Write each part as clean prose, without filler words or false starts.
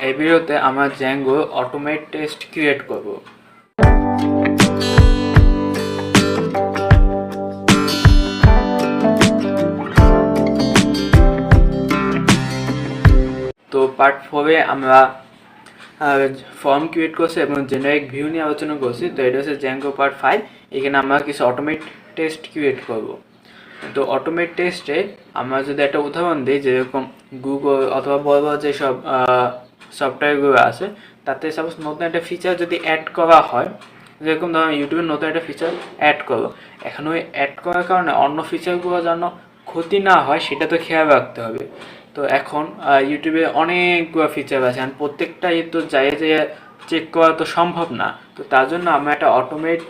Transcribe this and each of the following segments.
এই ভিডিওতে আমরা জ্যাঙ্গো অটোমেট টেস্ট ক্রিয়েট করব। তো পার্ট 4-এ আমরা ফর্ম ক্রিয়েট করছি এবং জেনারিক ভিউ নিয়ে আলোচনা করছি। তো এটা হচ্ছে জ্যাঙ্গো পার্ট 5। এখানে আমরা কিছু অটোমেট টেস্ট ক্রিয়েট করব। তো অটোমেট টেস্টে আমরা যদি একটা উদাহরণ দিই, যেরকম গুগল অথবা বড় বড় যেসব সফটওয়্যারগুলো আছে, তাতে সাপোজ নতুন একটা ফিচার যদি অ্যাড করা হয়, যেরকম ধরো ইউটিউবের নতুন একটা ফিচার অ্যাড করো, এখন ওই অ্যাড করার কারণে অন্য ফিচারগুলো যেন ক্ষতি না হয় সেটা তো খেয়াল রাখতে হবে। তো এখন ইউটিউবে অনেকগুলো ফিচার আছে, আর প্রত্যেকটাই তো যাই চেক করা তো সম্ভব না। তো তার জন্য আমরা একটা অটোমেট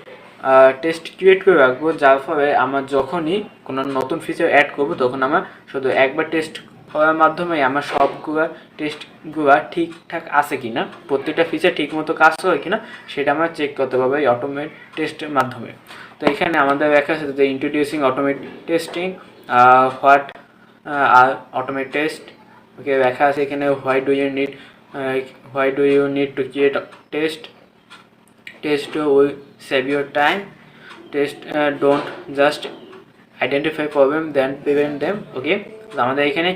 টেস্ট ক্রিয়েট করে রাখবো, যার ফলে আমরা যখনই কোনো নতুন ফিচার অ্যাড করবো তখন আমরা শুধু একবার টেস্ট করার মাধ্যমে আমরা সবগুলো টেস্টগুলো ঠিকঠাক আছে কিনা, প্রত্যেকটা ফিচার ঠিকমতো কাজ করে কিনা সেটা আমরা চেক করতে পারবো এই অটোমেট টেস্টের মাধ্যমে। তো এখানে আমাদের দেখা আছে যে introducing automate testing, what are automate test, okay দেখা আছে এখানে why do you need to create test will save your time, test don't just identify problem then prevent them. Okay, আমাদের এখানে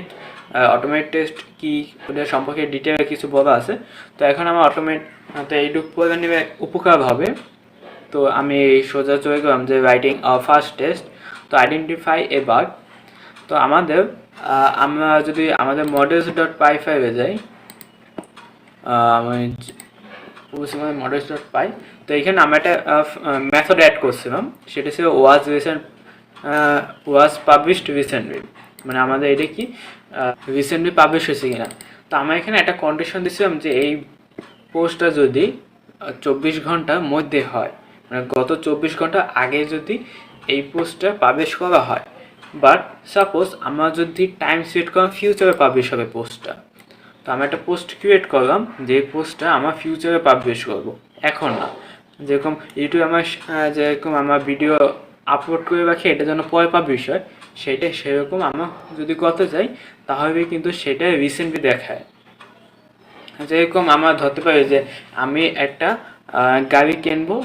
অটোমেট টেস্ট কি ওদের সম্পর্কে ডিটেলে কিছু বলা আছে। তো এখন আমার অটোমেট তো এইটুকু করে নেবে উপকার হবে। তো আমি সোজা চলে গেলাম যে রাইটিং ফার্স্ট টেস্ট। তো আইডেন্টিফাই এ বাগ। তো আমরা যদি আমাদের models.py যাই, আমি models.py, তো এখানে আমরা একটা মেথড অ্যাড করছিলাম, সেটা ছিল ওয়াজ পাবলিশড রিসেন্টলি, মানে আমাদের এটা কি রিসেন্টলি পাবলিশ হয়েছে কিনা। তো আমরা এখানে একটা কন্ডিশন দিয়েছিলাম যে এই পোস্টটা যদি 24 ঘন্টার মধ্যে হয়, মানে গত 24 ঘন্টা আগে যদি এই পোস্টটা পাবলিশ করা হয়। বাট সাপোজ আমরা যদি টাইম সেট করলাম ফিউচারে পাবলিশ হবে পোস্টটা, তো আমরা একটা পোস্ট ক্রিয়েট করলাম যে পোস্টটা আমরা ফিউচারে পাবলিশ করব, এখন না। যেরকম ইউটিউবে যেরকম আমরা ভিডিও আপলোড করে রাখি এটা যেন পরে পাবলিশ হয়, সেরকম আমরা যদি করতে চাই তাহলে কিন্তু সেটা রিসেন্টলি দেখায়। যেরকম আমরা ধরতে পারি যে আমি একটা গাড়ি কিনবো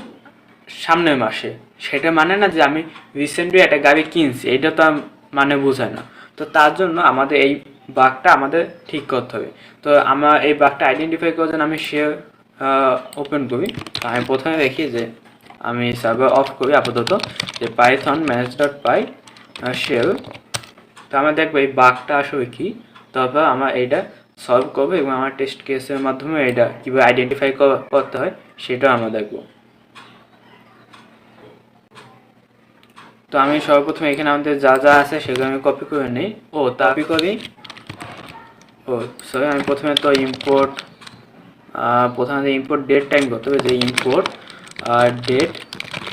সামনের মাসে, সেটা মানে না যে আমি রিসেন্টলি একটা গাড়ি কিনছি, এটা তো মানে বোঝায় না। তো তার জন্য আমাদের এই বাগটা আমাদের ঠিক করতে হবে। তো আমরা এই বাগটা আইডেন্টিফাই করার জন্য আমি শেয়ার ওপেন করি। আমি প্রথমে দেখি যে আমি সার্ভার অফ করি আপাতত, যে পাইথন manage.py শেয়ার। তো আমরা দেখবো এই বাগটা আসলে কি, তারপর আমরা এইটা সলভ করবো এবং আমার টেস্ট কেসের মাধ্যমে এটা কীভাবে আইডেন্টিফাই করতে হয় সেটা আমরা দেখবো। তো আমি সর্বপ্রথমে এখানে আমাদের যা যা আছে সেগুলো আমি কপি করে নিই। কপি করি। সরি, আমি প্রথমে তো ইম্পোর্ট ডেট টাইম করতে হবে, যে ইম্পোর্ট ডেট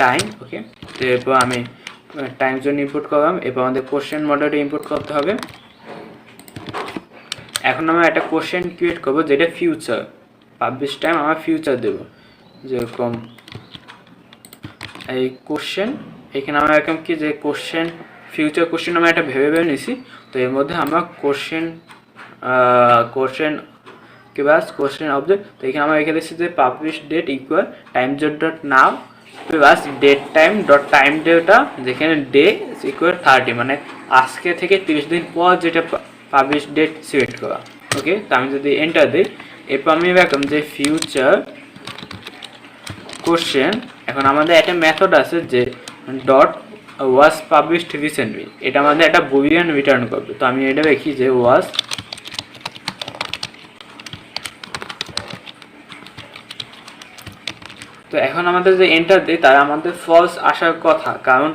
টাইম। ওকে, তো এরপর আমি টাইম জোন ইম্পোর্ট করলাম। এরপর আমাদের কোশ্চেন মডেলটা ইম্পোর্ট করতে হবে। এখন আমরা একটা কোশ্চেন ক্রিয়েট করবো যেটা ফিউচার পাবলিশ টাইম, আমরা ফিউচার দেবো। যেরকম এই কোশ্চেন, এখানে আমরা এরকম কি যে কোশ্চেন ফিউচার কোশ্চেন আমরা একটা ভেবে নিছি। তো এর মধ্যে আমরা কোশ্চেন কোশ্চেন অবজেক্ট। তো এখানে আমরা রেখে দিচ্ছি যে publish date equal time zone dot now plus date time dot time ডেটা, যেখানে ডে ইকুয়াল 30, মানে আজকে থেকে 30 দিন পর যেটা পাবলিশ ডেট সিলেক্ট করা। ওকে, তো আমি যদি এন্টার দিই, এরপর আমি রাখলাম যে ফিউচার কোশ্চেন। এখন আমাদের একটা মেথড আছে যে ডট ওয়াজ পাবলিশড রিসেন্টলি, এটা আমাদের একটা বুলিয়ান রিটার্ন করবে। তো আমি এটা দেখি যে ওয়াজ, তো এখন আমাদের যে এন্টার দিই তার আমাদের ফলস আসার কথা, কারণ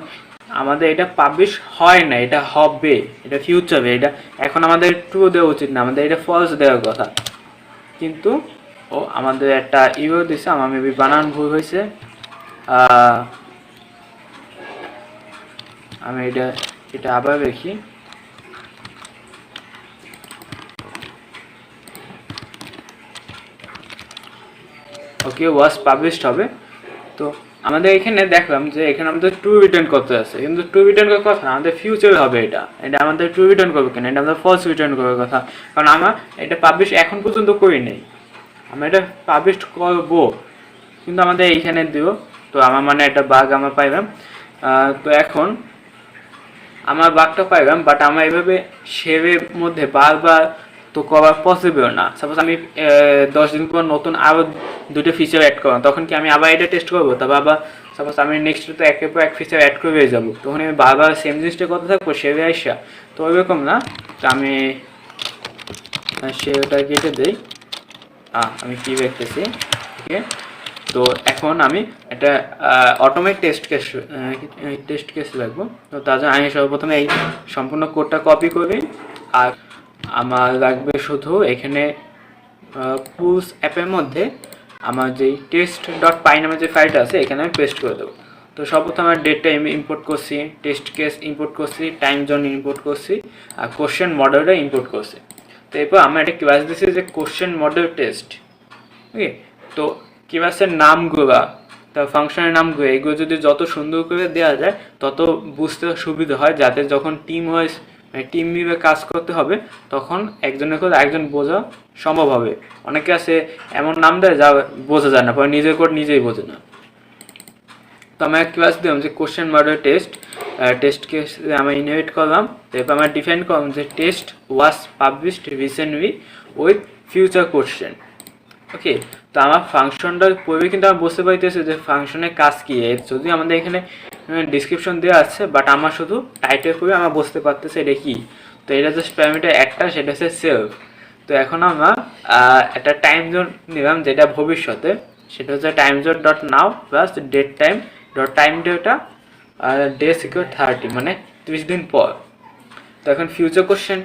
আমাদের এটা পাবলিশ হয় না, এটা হবে, এটা ফিউচারে, এটা এখন আমাদের ট্রু দেওয়া উচিত না, আমাদের এটা ফলস দেওয়ার কথা। কিন্তু আমাদের একটা ইউর দিছে, আমার মেবি বানান ভুল হয়েছে। আমি এটা আবার দেখি। ওকে, ওয়াজ পাবলিশড হবে। তো আমাদের এখানে দেখলাম যে এখানে আমাদের ট্রু রিটার্ন করতে আছে, কিন্তু ট্রু রিটার্ন করার কথা না, আমাদের ফিউচারে হবে। এটা আমাদের ট্রু রিটার্ন করবে কেন, এটা আমাদের ফলস রিটার্ন করার কথা, কারণ আমরা এটা পাবলিশ এখন পর্যন্ত করি নেই। আমরা এটা পাবলিশ করবো, কিন্তু আমাদের এইখানে দিব। তো আমার মানে একটা বাগ আমরা পাইলাম। তো এখন আমার বাগটা পাইলাম, বাট আমার এইভাবে শেভের মধ্যে বারবার তো করা পসিবল না। সাপোজ আমি 10 দিন পর নতুন আরও 2টো ফিচার অ্যাড করলাম, তখন কি আমি আবার এটা টেস্ট করবো? তারপর আবার সাপোজ আমি নেক্সট তো একের পর এক ফিচার অ্যাড করে যাবো, তখন আমি বারবার সেম জিনিসটা করতে থাকবো শেভে আইসা? তো ওইরকম না। তো আমি শেভটা কেটে দিই, আমি কি দেখতেছি। ওকে, তো এখন আমি একটা অটোমেট টেস্ট কেস লাগবো। তো তার জন্য আমি সর্বপ্রথমে এই সম্পূর্ণ কোডটা কপি করি, আর আমার লাগবে শুধু এখানে পুলস অ্যাপের মধ্যে আমার যেই test.py নামে যে ফাইলটা আছে এখানে আমি পেস্ট করে দেবো। তো সর্বপ্রথম আমার ডেটটা ইম্পোর্ট করছি, টেস্ট কেস ইম্পোর্ট করছি, টাইম জোন ইম্পোর্ট করছি, আর কোশ্চেন মডেলটা ইম্পোর্ট করছি। তো এরপর আমরা একটা ক্লাস দিচ্ছি যে কোশ্চেন মডেল টেস্ট। ওকে, তো ক্লাসের নামগুলো, তার ফাংশনের নামগুলো, এগুলো যদি যত সুন্দর করে দেওয়া যায় তত বুঝতে সুবিধা হয়, যাতে যখন টিম ওয়াইজ টিম মিলে কাজ করতে হবে তখন একজনের করে আরেকজন বোঝা সম্ভব হবে। অনেকে আছে এমন নাম দেয় যা বোঝা যায় না, পরে নিজের কোড নিজেই বোঝে না। তো আমি এক ক্লাস দিলাম যে কোশ্চেন মডেল টেস্ট কেস আমি ইনহেরিট করলাম। তো এরপর আমরা ডিফাইন করলাম যে test was published recently with future question. Okay, তো আমার ফাংশনটা পড়বে, কিন্তু আমি বুঝতে পারতেছি যে ফাংশনের কাজ কী। যদি আমাদের এখানে ডিসক্রিপশন দেওয়া আছে, বাট আমার শুধু টাইটেল করে আমার বুঝতে পারতেছে এটা কি। তো এটা জাস্ট প্যারামিটার একটা, সেটা হচ্ছে সেলফ। তো এখন আমরা একটা টাইম জোন নিলাম যেটা ভবিষ্যতে, সেটা হচ্ছে time zone dot now plus date time dot time ডেটা ডে সিকিউর 30, মানে 30 দিন পর। তো এখন ফিউচার কোশ্চেন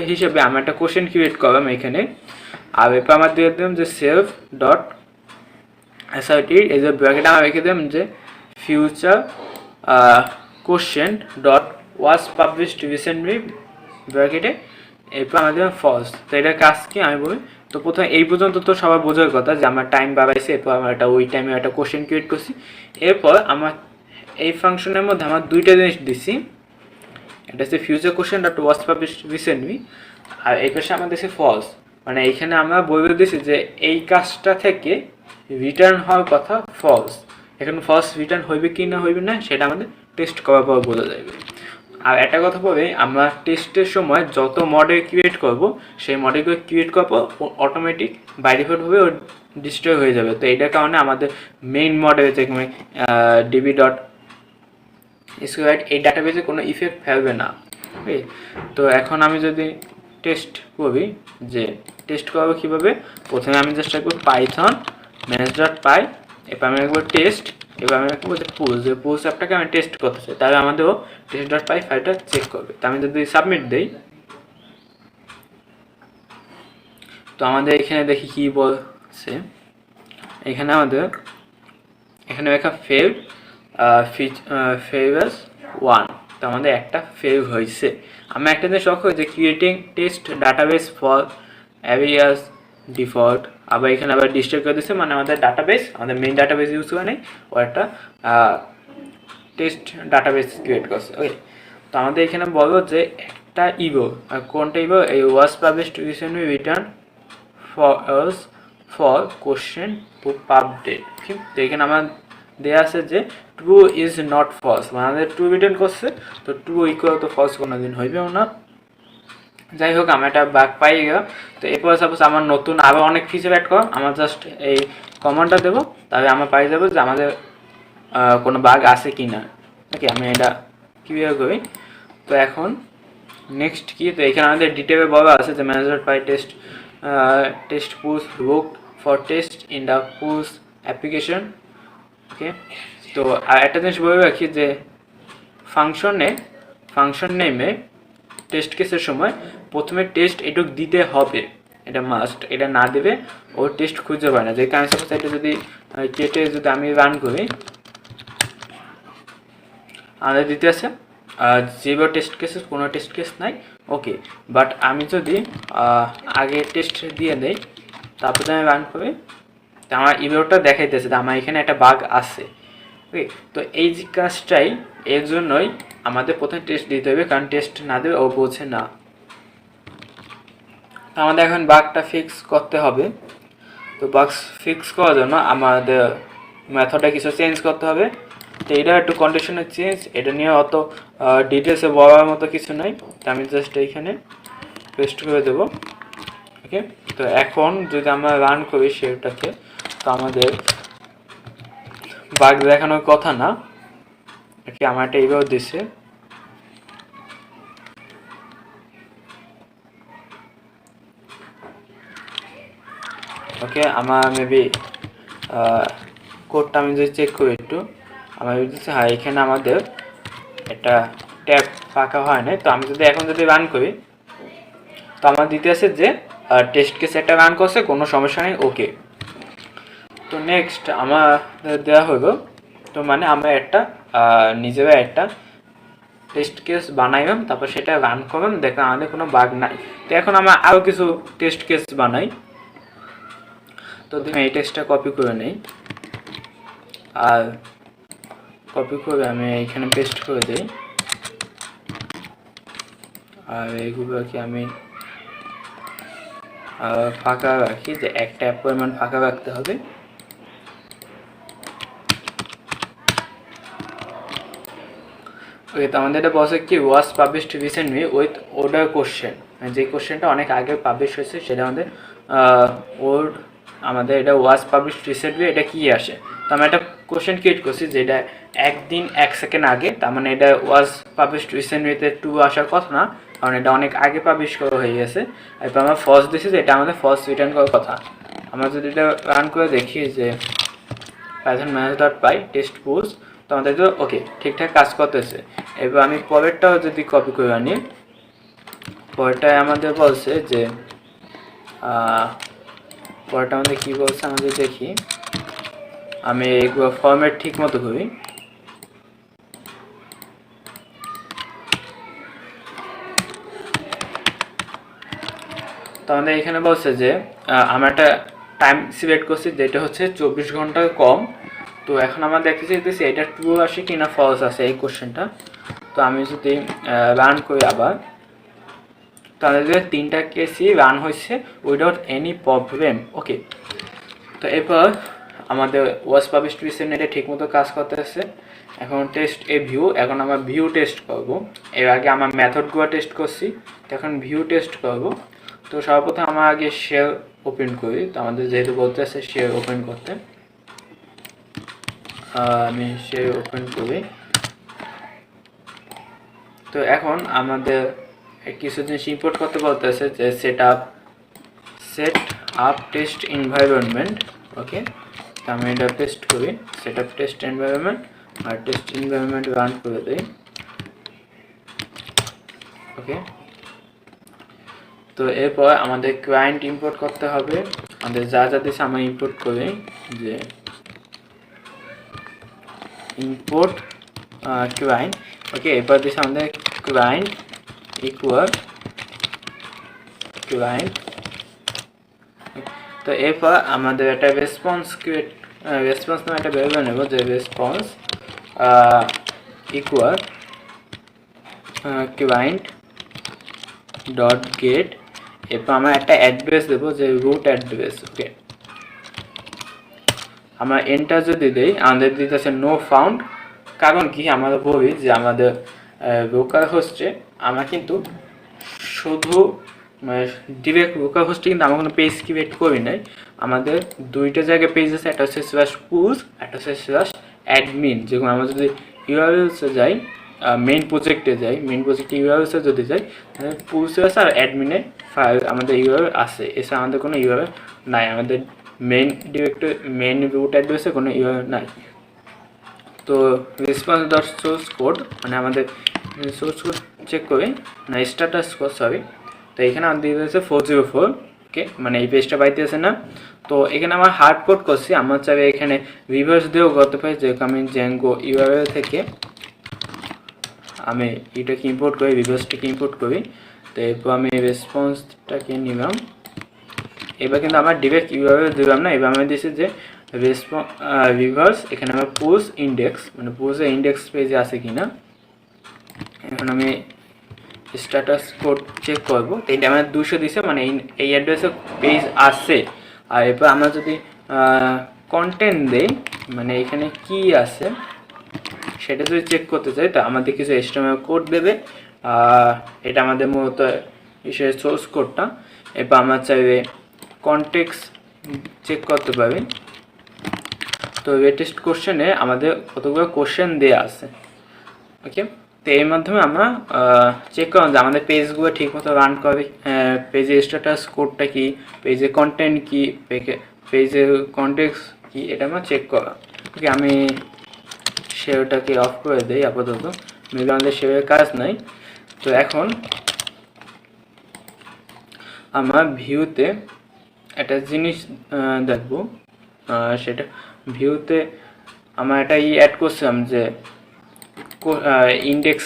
হিসেবে আমি একটা কোশ্চেন ক্রিয়েট করলাম এখানে, আর এরপর আমার দিয়ে দিলাম যে সেলফ ডট অ্যাসার্টি, এই যে ব্র্যাকেটে আমি রেখে দিলাম যে future question dot was published recently ব্র্যাকেটে, এরপর আমাদের ফলস। তো এটার কাজ কি আমি বলি। তো প্রথমে এই পর্যন্ত তো সবার বোঝার কথা যে আমার টাইম বাড়াইছে, এরপর আমার একটা ওই টাইমে একটা কোশ্চেন ক্রিয়েট করছি। এরপর আমার এই ফাংশনের মধ্যে আমার দুইটা জিনিস দিছি, এটা হচ্ছে future question dot was published recently, আর এই পাশে আমার দিয়েছে ফলস। মানে এইখানে আমরা বলে দিয়েছি যে এই কাজটা থেকে রিটার্ন হওয়ার কথা ফলস। এখন ফলস রিটার্ন হইবে কি না হইবে না সেটা আমাদের টেস্ট করার পর বোঝা যাবে। আর একটা কথা বলে, আমরা টেস্টের সময় যত মডেল ক্রিয়েট করব সেই মডেলগুলো ক্রিয়েট করার পর অটোমেটিক বাই ডিফল্টভাবে ডিস্ট্রয় হয়ে যাবে। তো এইটার কারণে আমাদের মেইন মডেল যেখানে ডিবি ডট স্কোয়ার এই ডাটাবেজে কোনো ইফেক্ট ফেলবে না। ওকে, তো এখন আমি যদি টেস্ট করি, যে টেস্ট করবো কীভাবে, প্রথমে আমি জাস্ট রাখবো পাইথন ম্যানেজ ডট পাই, এবার আমি রাখবো টেস্ট, এবার আমি রাখবো যে পুলস, যে পুলস অ্যাপটাকে আমি টেস্ট করতে চাই, তাহলে আমাদেরও টেস্ট ডট পাই ফাইলটা চেক করবে। তো আমি যদি সাবমিট দিই, তো আমাদের এখানে দেখি কি বলছে। এখানে আমাদের এখানে লেখা ফেভ ফেভার্স 1, তো আমাদের একটা ফেভ হয়েছে। আমি একটা জিনিস লক্ষ্য যে creating test database for Arias default, আবার এখানে আবার ডিস্ট্রয় করে দিচ্ছে, মানে আমাদের ডাটাবেস, আমাদের মেইন ডাটাবেস ইউজ করে নেই, ও একটা টেস্ট ডাটাবেস ক্রিয়েট করছে। ওকে, তো আমাদের এখানে বলবো যে একটা ইভো, আর কোনটা ইভো, এই ওয়াজ published recently return for question update. ঠিক, তো এখানে আমার দেওয়া আছে যে ট্রু ইজ নট ফলস, মানে আমাদের ট্রু রিটার্ন করছে, তো ট্রু ইকুয়াল তো ফলস কোনো দিন হইবেও না। যাই হোক, আমি একটা বাগ পাই গেলাম। তো এরপর সাপোজ আমার নতুন আরও অনেক ফিচার অ্যাড করা, আমার জাস্ট এই কমান্ডটা দেবো, তাহলে আমার পাই যাবো যে আমাদের কোনো বাগ আছে কি না। ওকে, আমি এটা ক্লিয়ার করি। তো এখন নেক্সট কি, তো এখানে আমাদের ডিটেলে বলা আছে যে manager py test polls look for test in the polls application. Okay, তো আর একটা জিনিস বলে রাখি যে ফাংশন নেমে টেস্ট কেসের সময় প্রথমে টেস্ট এটুক দিতে হবে, এটা মাস্ট। এটা না দেবে ও টেস্ট খুঁজে পায় না। যে কারণে সাপোজ এটা যদি কেটে যদি আমি রান করি, আমাদের দিতে আছে জিরো টেস্ট কেসেস, কোনো টেস্ট কেস নাই। ওকে, বাট আমি যদি আগে টেস্ট দিয়ে দেই, তারপরে আমি রান করি, তো আমার ইমেলটা দেখাইতেছে যে আমার এখানে একটা বাগ আছে। ওকে, তো এই যে কাজটাই, এর জন্যই আমাদের প্রথমে টেস্ট দিতে হবে, কারণ টেস্ট না দেবে ও বোঝে না। আমাদের এখন বাগটা ফিক্স করতে হবে। তো বাগস ফিক্স করার জন্য আমাদের মেথডে কিছু চেঞ্জ করতে হবে। তো এটা একটু কন্ডিশনের চেঞ্জ, এটা নিয়ে অত ডিটেলসে বলার মতো কিছু নাই, তো আমি জাস্ট এইখানে পেস্ট করে দেবো। ওকে, তো এখন যদি আমরা রান করি সেটাকে, তো আমাদের বাগ দেখানোর কথা না। ওকে, আমার একটা এভাবে দিছে। ওকে, আমার মেবি কোডটা আমি যদি চেক করি একটু, আমার দিচ্ছে হ্যাঁ এখানে আমাদের একটা ট্যাব ফাঁকা হয় নাই। তো আমি যদি এখন যদি রান করি, তো আমার দিতে আছে যে টেস্ট কেস একটা রান করছে, কোনো সমস্যা নেই। ওকে, তো নেক্সট আমার দেওয়া হইব, তো মানে আমরা একটা নিজেরা একটা টেস্ট কেস বানাইলাম, তারপর সেটা রান করলাম, দেখলাম আমাদের কোনো বাগ নাই। তো এখন আমরা আরও কিছু টেস্ট কেস বানাই। তো দেখুন এই টেস্টটা কপি করে নেই, আর কপি করে আমি এখানে পেস্ট করে দিই, আর এইগুলোকে আমি ফাঁকা রাখি, যে একটা পরিমাণ ফাঁকা রাখতে হবে। ওকে, তো আমাদের এটা বলছে কি ওয়াজ published recently with order question, যে কোশ্চেনটা অনেক আগে পাবলিশ হয়েছে সেটা আমাদের এটা ওয়াজ পাবলিশড রিসেন্টলি, এটা কি আসে। তো আমি একটা কোশ্চেন ক্রিয়েট করছি যেটা 1 দিন 1 সেকেন্ড আগে, তার মানে এটা ওয়াজ পাবলিশড রিসেন্টলিতে 2 আসার কথা না, কারণ এটা অনেক আগে পাবলিশ করা হয়ে গেছে। এরপর আমরা ফলস দিচ্ছি যে এটা আমাদের ফলস রিটার্ন করার কথা। আমরা যদি এটা রান করে দেখি যে পাইথন ম্যানেজ.পাই টেস্ট পুলস, তো আমাদের তো ওকে ঠিকঠাক কাজ করতেছে। এবার আমি পরেরটাও যদি কপি করে আনি, পরেরটায় আমাদের বলছে যে পরেরটা আমাদের কী বলছে আমাদের দেখি, আমি এগুলো ফরম্যাট ঠিক মতো করি। তো আমাদের এখানে বলছে যে আমরা একটা টাইম সিলেক্ট করছি যেটা হচ্ছে 24 ঘন্টার কম। তো এখন আমরা দেখতে চাইতেছি এটা ট্রু আসে কি না ফলস আসে এই কোশ্চেনটা। তো আমি যদি রান করি আবার, তাহলে 3টা কেসই রান হয়েছে উইদাউট এনি প্রবলেম। ওকে, তো এরপর আমাদের ওয়াজ পাবলিশড রিসেন্ট এটা ঠিকমতো কাজ করতেছে। এখন টেস্ট এ ভিউ, এখন আমরা ভিউ টেস্ট করব। এর আগে আমরা মেথডগুলো টেস্ট করছি, তো এখন ভিউ টেস্ট করব। তো সর্বপ্রথম আমরা আগে শেয়ার ওপেন করি, তো আমাদের যেহেতু বলতে আছে শেয়ার ওপেন করতে, আমি শেয়ার ওপেন করি। তো এখন আমাদের কিছু জিনিস ইম্পোর্ট করতে বলতে আছে, যে সেট আপ টেস্ট এনভায়রনমেন্ট। ওকে, তো আমি এটা পেস্ট করি, সেট আপ টেস্ট এনভায়রনমেন্ট, আর টেস্ট এনভায়রনমেন্ট রান করে দিই। ওকে, তো এরপর আমাদের ক্লায়েন্ট ইম্পোর্ট করতে হবে। আমাদের যা যা দিচ্ছে আমরা ইম্পোর্ট করি, যে ইম্পোর্ট ক্লায়েন্ট। ওকে, এরপর দিচ্ছে আমাদের ক্লায়েন্ট ইকুয়াল ক্লায়েন্ট। তো এরপর আমাদের একটা রেসপন্স নামে একটা ভ্যারিয়েবল নেব, যে response equal client dot gate. এরপর আমরা একটা অ্যাড্রেস দেবো, যে রুট অ্যাড্রেস। ওকে, আমরা এন্টার যদি দেই আমাদের দিতেছে নো ফাউন্ড। কারণ কি, আমরা বলি যে আমাদের লোকাল হোস্টে আমরা কিন্তু শুধু ডিরেক্ট লোকাল হোস্টে কিন্তু আমরা কোনো পেজ ক্রিয়েট করি নাই। আমাদের 2টা জায়গায় পেজ আছে, একটা হচ্ছে /push, একটা হচ্ছে /admin। যেমন আমরা যদি ইউআরএলসে যাই, মেইন প্রজেক্টে যাই, মেইন প্রজেক্টে ইউআরএলসে যদি যাই, তাহলে পুশে আছে আর অ্যাডমিনে ফাইল আমাদের ইউআরএল আছে। এছাড়া আমাদের কোনো ইউআরএল নাই, আমাদের মেইন রুট অ্যাড্রেসে কোনো ইউআরএল নাই। তো রেসপন্স ডট সোর্স কোড, মানে আমাদের সোর্স কোড চেক করি না, স্ট্যাটাস কোড সরি। তো এখানে আমাদের দিয়ে দিয়েছে 404। ওকে, মানে এই পেজটা পাইতে আছে না। তো এখানে আমার হার্ড কোড করছি, আমার চাইবে এখানে রিভার্স দিয়েও করতে পারি, যেরকম আমি জ্যাঙ্গো ইউআরএল থেকে আমি এটাকে ইম্পোর্ট করি, রিভার্সটাকে ইম্পোর্ট করি। তো এরপর আমি রেসপন্সটাকে নিলাম। এবার কিন্তু আমার ডিরেক্ট ইউআরএল দিলাম না, এবার আমি দিয়েছি যে রিভার্স, এখানে আমার পুশ ইন্ডেক্স, মানে পুশে ইন্ডেক্স পেজে আছে কিনা। এখন আমি স্ট্যাটাস কোড চেক করবো, তো এটা আমার 200 দিছে, মানে এই অ্যাড্রেসে পেজ আছে। আর এরপর আমরা যদি কন্টেন্ট দেই, মানে এখানে কি আছে সেটা যদি চেক করতে চাই, তো আমাদের কিছু HTML কোড দেবে, এটা আমাদের মূলত হিসেবে সোর্স কোডটা। এরপর আমরা চাইবে কনটেক্সট চেক করতে পারি। তো লেটেস্ট কোশ্চেনে আমাদের কতগুলো কোশ্চেন দেওয়া আছে, ওকে। তো এর মাধ্যমে আমরা চেক করলাম যে আমাদের পেজগুলো ঠিকমতো রান করে, পেজের স্ট্যাটাস কোডটা কি, পেজের কন্টেন্ট কি, পেজের কনটেক্সট কি, এটা আমরা চেক করা। ওকে, আমি সেটাকে অফ করে দিই আপাতত, মেবি আমাদের সেভাবে কাজ নাই। তো এখন আমরা ভিউতে একটা জিনিস দেখব, সেটা ভিউতে আমরা এটা অ্যাড করছিলাম যে ইন্ডেক্স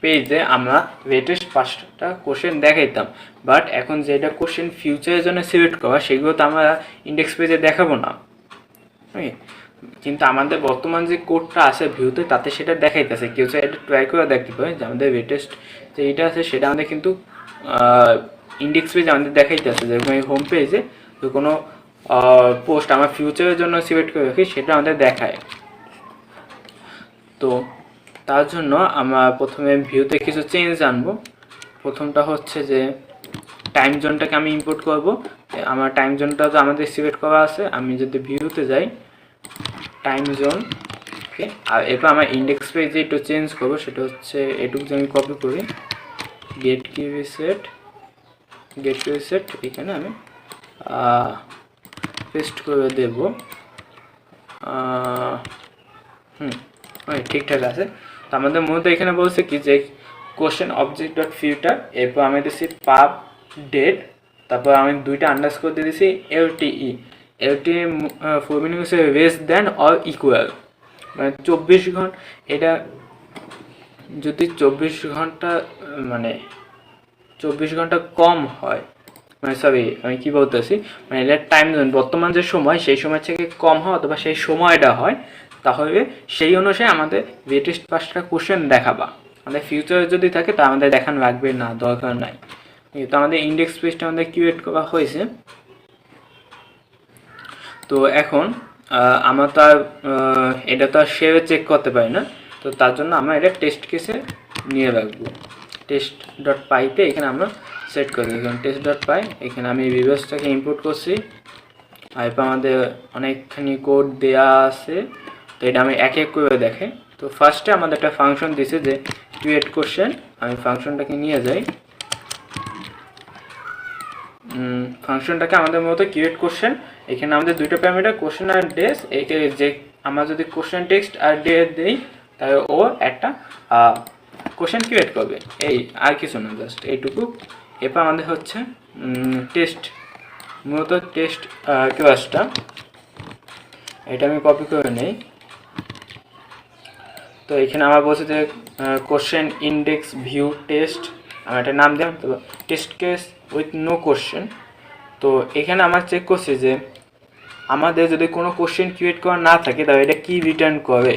পেজে আমরা লেটেস্ট 5টা কোশ্চেন দেখাইতাম, বাট এখন যেটা কোশ্চেন ফিউচারের জন্য সিলেক্ট করা সেগুলো তো আমরা ইন্ডেক্স পেজে দেখাবো না, কিন্তু আমাদের বর্তমান যে কোডটা আছে ভিউতে তাতে সেটা দেখাইতেছে। কেউ চাই এটা ট্রাই করে দেখতে পারে যে আমাদের লেটেস্ট যে এটা আছে সেটা আমাদের কিন্তু ইন্ডেক্স পেজে আমাদের দেখাইতেছে। যেরকম এই হোম পেজে তো কোনো পোস্ট আমার ফিউচারের জন্য সিলেক্ট করে রাখি সেটা আমাদের দেখায়। তো তার জন্য আমরা প্রথমে ভিউতে কিছু চেঞ্জ আনবো। প্রথমটা হচ্ছে যে টাইম জোনটাকে আমি ইম্পোর্ট করব। আমার টাইম জোনটা তো আমাদের সিলেক্ট করা আছে, আমি যদি ভিউতে যাই টাইম জোন, ওকে। আর এরপর আমার ইন্ডেক্স পেজে একটু চেঞ্জ করবো, সেটা হচ্ছে এটুকু আমি কপি করি, গেট কিউরি সেট এখানে আমি পেস্ট করে দেব। ঠিকঠাক আছে। তো আমাদের মূলত এখানে বলছে কি যে কোশ্চেন অবজেক্ট ডট ফিল্টার, এরপর আমি দিচ্ছি পাব ডেট, তারপর আমি দুইটা আন্ডারস্কোর দিয়ে দিচ্ছি LTE ফুল মিনিং হচ্ছে লেস দ্যান অর ইকুয়াল, মানে 24 ঘন্টা। এটা যদি 24 ঘন্টা মানে 24 ঘন্টা কম হয়, মানে সরি আমি কী বলতেছি, মানে এটার টাইম জোন বর্তমান যে সময় সেই সময় থেকে কম হয় অথবা সেই সময়টা হয়, তাহলে সেই অনুসারে আমাদের লেটেস্ট 5টা কোশ্চেন দেখাবা। আমাদের ফিউচারে যদি থাকে তা আমাদের দেখানো লাগবে না, দরকার নাই। তো আমাদের ইন্ডেক্স পেজটা আমাদের ক্রিয়েট করা হয়েছে। তো এখন আমরা তো আর এটা তো আর সেভে চেক করতে পারি না, তো তার জন্য আমরা এটা টেস্ট কেসে নিয়ে রাখবো। টেস্ট ডট পাইতে এখানে আমরা সেট করে দিই, এখানে টেস্ট ডট পাই, এখানে আমি রিভার্সটাকে ইম্পোর্ট করছি। আর এরপর আমাদের অনেকখানি কোড দেওয়া আছে, তো এটা আমি এক এক করে দেখে। তো ফার্স্টে আমাদের একটা ফাংশন দিছে যে ক্রিয়েট কোশ্চেন, আমি ফাংশনটাকে নিয়ে যাই। ফাংশনটাকে আমাদের মতো ক্রিয়েট কোশ্চেন, এখানে আমাদের দুইটা প্যারামিটার কোশ্চেন আর ডেস, এইকে যে আমরা যদি কোশ্চেন টেক্সট আর ডে দিই তাহলে ও একটা কোশ্চেন ক্রিয়েট করবে, এই আর কিছু না, জাস্ট এইটুকু। এরপর আমাদের হচ্ছে টেস্ট, মূলত টেস্ট ক্লাসটা, এটা আমি কপি করে নেই। তো এখানে আমার বলছে যে কোশ্চেন ইন্ডেক্স ভিউ টেস্ট, আমি একটা নাম দিলাম, তো test case with no question. তো এখানে আমার চেক করছি যে আমাদের যদি কোনো কোশ্চেন ক্রিয়েট করা না থাকে তাহলে এটা কি রিটার্ন করে।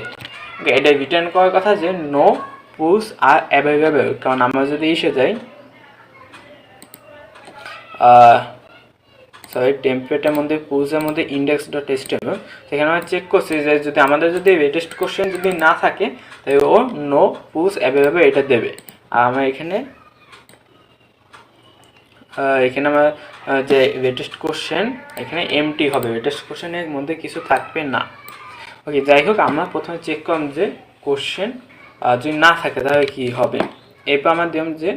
এটা রিটার্ন করার কথা যে নো পুশ আর অ্যাভেলেবেল, কারণ আমরা যদি এসে যাই সরি টেমপ্লেটের মধ্যে পুশের মধ্যে ইন্ডেক্স ডট HTML, সেখানে আমরা চেক করছি যে যদি আমাদের যদি লেটেস্ট কোশ্চেন যদি না থাকে তাহলে ও নো পুশ অ্যাভেলেবেল এটা দেবে। আর আমরা এখানে আমার যে লেটেস্ট কোশ্চেন এখানে এমটি হবে, লেটেস্ট কোশ্চেনের মধ্যে কিছু থাকবে না। ওকে, যাই হোক আমরা প্রথমে চেক করলাম যে কোশ্চেন যদি না থাকে তাহলে কী হবে। এরপর আমরা দিলাম যে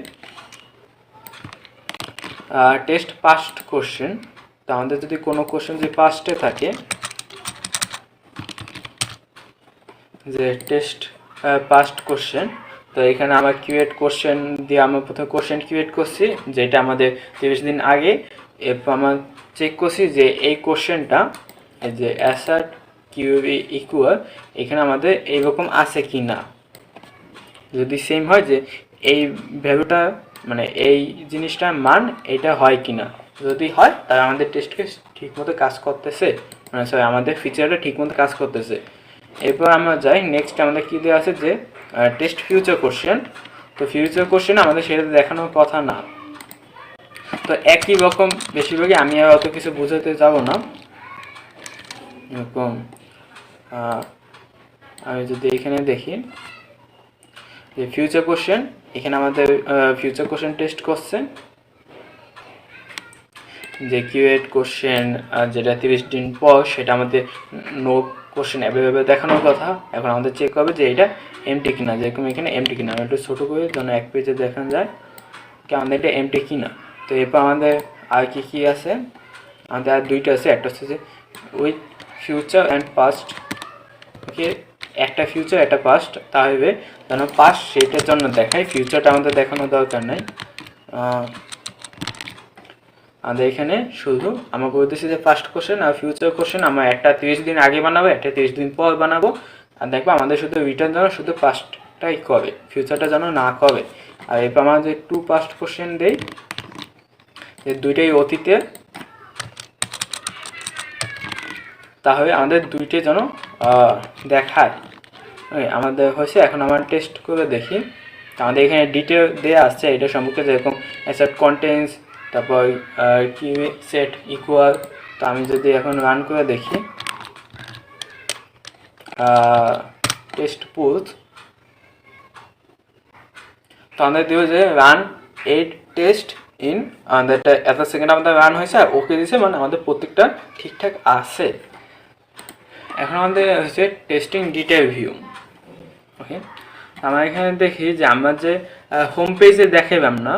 টেস্ট পাস্ট কোশ্চেন, তো আমাদের যদি কোনো কোশ্চেন যদি পাস্টে থাকে, যে টেস্ট পাস্ট কোশ্চেন, তো এখানে আমার ক্রিয়েট কোশ্চেন দিয়ে আমরা প্রথমে কোশ্চেন ক্রিয়েট করছি যেটা আমাদের 30 দিন আগে। এরপর আমরা চেক করছি যে এই কোশ্চেনটা এই যে অ্যাসার্ট কিউবি ইকুয়াল এখানে আমাদের এইরকম আছে কি না, যদি সেম হয় যে এই ভ্যালুটা মানে এই জিনিসটার মান এটা হয় কি না, যদি হয় তাহলে আমাদের টেস্ট কেস ঠিকমতো কাজ করতেছে, মানে সরি আমাদের ফিচারটা ঠিকমতো কাজ করতেছে। এরপর আমরা যাই নেক্সট, আমাদের কী দেওয়া আছে যে টেস্ট ফিউচার কোশ্চেন। তো ফিউচার কোশ্চেন আমাদের সেটা দেখানোর কথা না, তো তো একই রকম বেশিরভাগই, আমি আর অত কিছু বোঝাতে যাব না। এরকম আমি যদি এখানে দেখি যে ফিউচার কোশ্চেন, এখানে আমাদের ফিউচার কোশ্চেন টেস্ট করছে, যে কিউএড কোশ্চেন যেটা 30 দিন পর সেটা আমাদের নো কোশ্চেন অ্যাভেলেবেল দেখানোর কথা। এখন আমাদের চেক হবে যে এটা এমটি কিনা, যেরকম এখানে এমটি কিনা। আমি একটু ছোটো করে যেন এক পেজে দেখানো যায় কি আমাদের এটা এমটি কিনা। তো এরপর আমাদের আর কি আছে, আমাদের আর দুইটা আছে, একটা হচ্ছে যে উইথ ফিউচার অ্যান্ড পাস্ট। ওকে, একটা ফিউচার একটা পাস্ট, তাহলে যেন পাস্ট সেটার জন্য দেখায়, ফিউচারটা আমাদের দেখানোর দরকার নাই। আমাদের এখানে শুধু আমরা বলতেছি যে ফার্স্ট কোশ্চেন আর ফিউচার কোশ্চেন আমরা একটা 30 দিন আগে বানাবো, একটা 30 দিন পর বানাবো। আর দেখবো আমাদের শুধু রিটার্ন যেন শুধু পাস্টটাই করে, ফিউচারটা যেন না করে। আর এরপর আমরা যে 2 পাস্ট কোশ্চেন দেই, যে দুইটাই অতীতে, তাহলে আমাদের দুইটাই যেন দেখায়। আমাদের হয়েছে। এখন আমরা টেস্ট করে দেখি। আমাদের এখানে ডিটেল দেওয়া আসছে এটা সম্পর্কে, যেরকম অ্যাসেট কন্টেন্টস, তারপর কি সেট ইকুয়াল। তো আমি যদি এখন রান করে দেখি টেস্ট পুলস, তো আমাদের দিও যে রান 8 টেস্ট ইন, আমাদের এত সেকেন্ড আমাদের রান হয়েছে আর ওকে দিয়েছে, মানে আমাদের প্রত্যেকটা ঠিকঠাক আছে। এখন আমাদের হচ্ছে টেস্টিং ডিটেল ভিউ। ওকে, আমরা এখানে দেখি যে আমরা যে হোম পেজে দেখাইলাম না,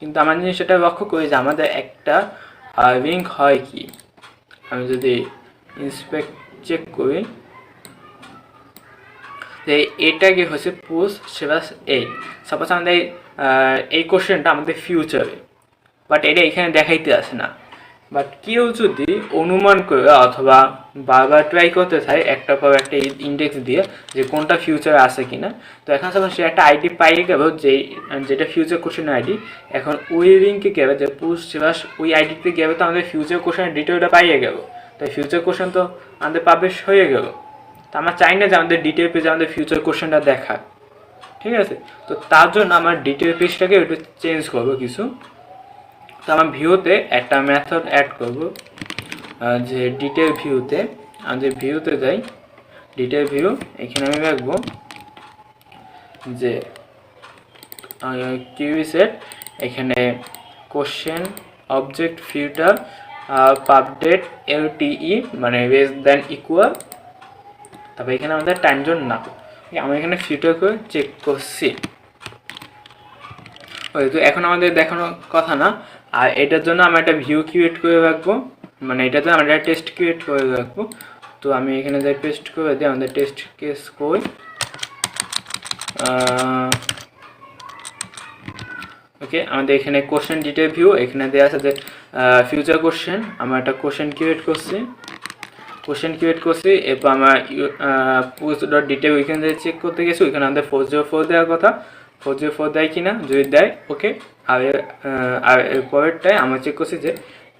কিন্তু আমার জিনিস সেটা লক্ষ্য করি যে আমাদের একটা লিঙ্ক হয় কি। আমি যদি ইন্সপেক্ট চেক করি, যে এটা কি হচ্ছে পুশ সেভাস 8। সাপোজ আমাদের এই কোশ্চেনটা আমাদের ফিউচারে, বাট এটা এখানে দেখাইতে আসে না। বাট কেউ যদি অনুমান করে অথবা বারবার ট্রাই করতে চায় একটা পর একটা ইন্ডেক্স দিয়ে যে কোনটা ফিউচারে আসে কিনা, তো এখন যখন সে একটা আইডি পাইয়ে গেল যেটা ফিউচার কোশ্চেন আইডি, এখন ওই লিঙ্কে গেলে যে পুশ সেভাস ওই আইডিতে গেলে তো আমাদের ফিউচার কোশ্চেনের ডিটেলটা পাইয়ে গেল। তো ফিউচার কোশ্চেন তো আমাদের পাবলিশ হয়ে গেল। তো আমরা চাই না যে আমাদের ডিটেল পেজে আমাদের ফিউচার কোশ্চেনটা দেখা, ঠিক আছে। তো তার জন্য আমার ডিটেল পেজটাকে একটু চেঞ্জ করবো কিছু। তো আমার ভিউতে একটা মেথড অ্যাড করব, যে ডিটেল ভিউতে, আমি যে ভিউতে যাই, ডিটেল ভিউ, এখানে আমি রাখবো যে কিউই সেট, এখানে কোশ্চেন অবজেক্ট ফিল্টার পাবডেট এলটিই, মানে লেস দ্যান ইকুয়াল। তারপর এখানে আমাদের টাইম জোন না, আমি এখানে ফিল্টার করে চেক করছি। ওই তো এখন আমাদের দেখানোর কথা না। আর এটার জন্য আমরা একটা ভিউ ক্রিয়েট করে রাখবো, মানে এটাতে আমরা একটা টেস্ট ক্রিয়েট করে রাখবো। তো আমি এখানে যাই পেস্ট করে দিই আমাদের টেস্ট কেস কই। ওকে, আমাদের এখানে কোশ্চেন ডিটেল ভিউ, এখানে দেওয়া আছে যে ফিউচার কোশ্চেন। আমরা একটা কোশ্চেন ক্রিয়েট করছি, এরপর আমরা পুশ ডট ডিটেল ওইখানে যে চেক করতে গেছি, ওইখানে আমাদের 404 দেওয়ার কথা, 404 দেয় কিনা, যদি দেয় ওকে। আর এর পরেরটায় আমরা চেক করছি যে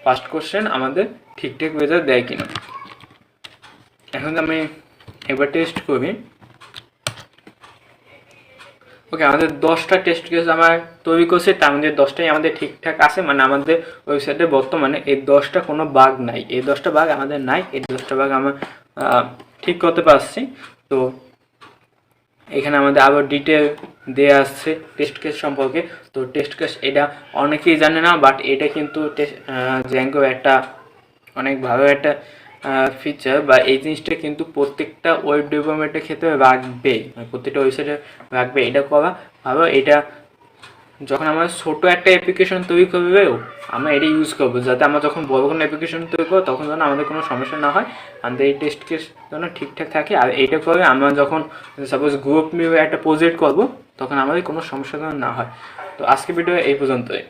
ফার্স্ট কোশ্চেন আমাদের ঠিকঠাক রেজাল্ট দেয় কিনা। এখন আমি একবার টেস্ট করি। ওকে, আমাদের 10টা টেস্ট কেস আমার তৈরি করছে, তার মধ্যে 10টাই আমাদের ঠিকঠাক আছে, মানে আমাদের ওয়েবসাইটে বর্তমানে এই 10টা কোনো বাগ নাই, এই 10টা বাগ আমাদের নাই, এই 10টা বাগ আমরা ঠিক করতে পারছি। তো এখানে আমাদের আবার ডিটেল দেওয়া আসছে টেস্ট কেস সম্পর্কে। তো টেস্ট কেস এটা অনেকেই জানে না, বাট এটা কিন্তু জ্যাঙ্গো একটা অনেক ভালো একটা ফিচার, বা এই জিনিসটা কিন্তু প্রত্যেকটা ওয়েব ডেভেলপমেন্টের ক্ষেত্রে রাখবে, প্রত্যেকটা ওয়েবসাইটে রাখবে। এটা করা ভালো। এটা যখন আমরা ছোটো একটা অ্যাপ্লিকেশন তৈরি করবে, আমরা এটা ইউজ করবো, যাতে আমরা যখন বড় কোনো অ্যাপ্লিকেশন তৈরি করবো তখন যেন আমাদের কোনো সমস্যা না হয়, আমাদের এই টেস্ট কেস যেন ঠিকঠাক থাকে। আর এইটা করে আমরা যখন সাপোজ গ্রুপ নিয়ে একটা প্রজেক্ট করবো, তখন আমাদের কোনো সমস্যা যেন না হয়। তো আজকে ভিডিও এই পর্যন্তই।